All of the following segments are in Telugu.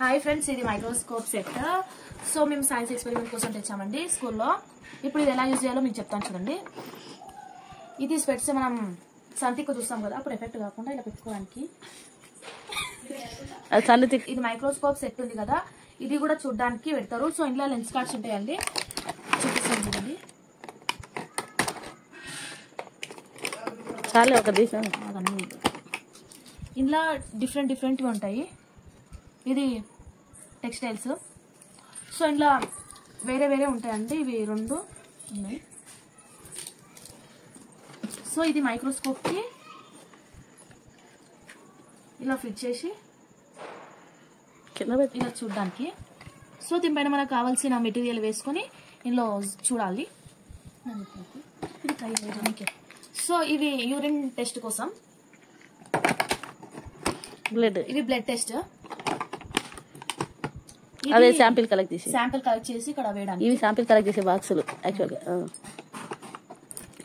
హాయ్ ఫ్రెండ్స్, ఇది మైక్రోస్కోప్ సెట్. సో మేము సైన్స్ ఎక్స్పెరిమెంట్ కోసం తెచ్చామండి స్కూల్లో. ఇప్పుడు ఇది ఎలా యూజ్ చేయాలో మీకు చెప్తాను చూడండి. ఇది స్పెట్స్ మనం సంతికి చూస్తాం కదా, అప్పుడు ఎఫెక్ట్ కాకుండా ఇలా పెట్టుకోవడానికి. ఇది మైక్రోస్కోప్ సెట్ ఉంది కదా, ఇది కూడా చూడడానికి పెడతారు. సో ఇందులో లెన్స్ కార్డ్స్ ఉంటాయండి, చూపిస్తాను చూడండి. చాలా ఒక ఇందులో డిఫరెంట్గా ఉంటాయి. ఇది టెక్స్టైల్స్. సో ఇందులో వేరే ఉంటాయండి, ఇవి 2 ఉన్నాయి. సో ఇది మైక్రోస్కోప్కి ఇలా ఫిట్ చేసి ఇలా చూడడానికి. సో దీనిపైన మనకు కావాల్సిన మెటీరియల్ వేసుకొని ఇందులో చూడాలి. సో ఇవి యూరిన్ టెస్ట్ కోసం, ఇది బ్లడ్ టెస్ట్. అదే శాంపిల్ కలెక్ట్ చేసి ఇక్కడ వేయడానికి. ఇవి శాంపిల్ కలెక్ట్ చేసే బాక్సులు యాక్చువల్గా.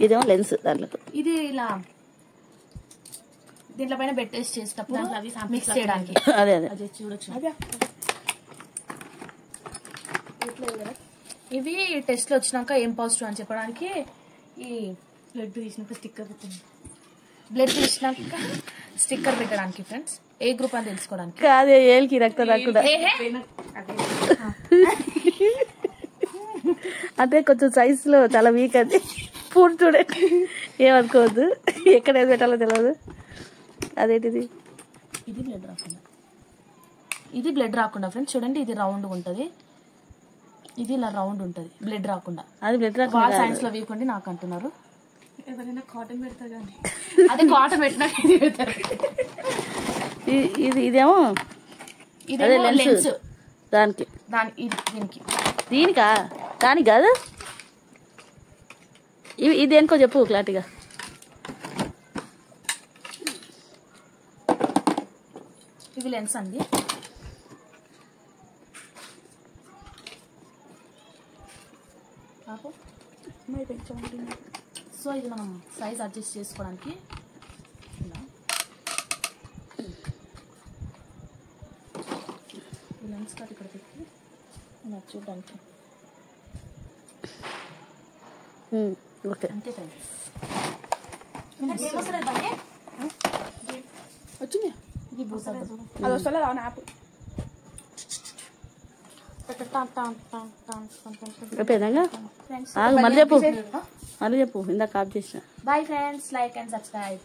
ఇదేమో లెన్స్. దాంట్లో ఇది ఇలా దీంట్లో పైన బెడ్ టెస్ట్ చేసేటప్పుడు మిక్స్ చేయడానికి. అదే చూడొచ్చు. ఇవి టెస్ట్లు వచ్చినాక ఏం పాజిటివ్ అని చెప్పడానికి ఈ బ్లడ్ తీసినాక స్టిక్కర్ పెట్టడానికి ఫ్రెండ్స్. ఏ గ్రూప్ అని తెలుసుకోవడానికి. అదే ఏళ్ళకి రక్తం రాకుండా. అంటే కొంచెం సైజ్ లో చాలా వీక్ అది. పూర్ స్టూడెంట్ ఏమనుకోవద్దు, ఎక్కడ ఏది పెట్టాలో తెలియదు. అదేంటిది? ఇది బ్లడ్ రాకుండా ఫ్రెండ్స్. చూడండి, ఇది రౌండ్ ఉంటుంది, ఇది ఇలా రౌండ్ ఉంటుంది, బ్లడ్ రాకుండా. అది బ్లడ్ రాకుండా సైన్స్ లో వీక్ ఉండి నాకు అంటున్నారు. ఎవరైనా కాటన్ పెడతారు కానీ అదే కాటన్ పెట్టినా పెడతారు. ఇదేమో లెన్స్. దీనికా? దానికి కాదు, ఇది దేనికో చెప్పు క్లారిటీగా. ఇది లెన్స్ అండి. సో ఇది మనం సైజ్ అడ్జస్ట్ చేసుకోవడానికి లెన్స్ కార్డ్ ఇక్కడ పెట్టి చూడడానికి. ఓకే, అంతే ఫ్రెండ్స్. వచ్చింది. ఇది భూసాలు అది వస్తలేదు అవును యాప్. మళ్ళీ చెప్పు ఇందాక ఆఫ్ చేసిన. Bye friends, like and subscribe.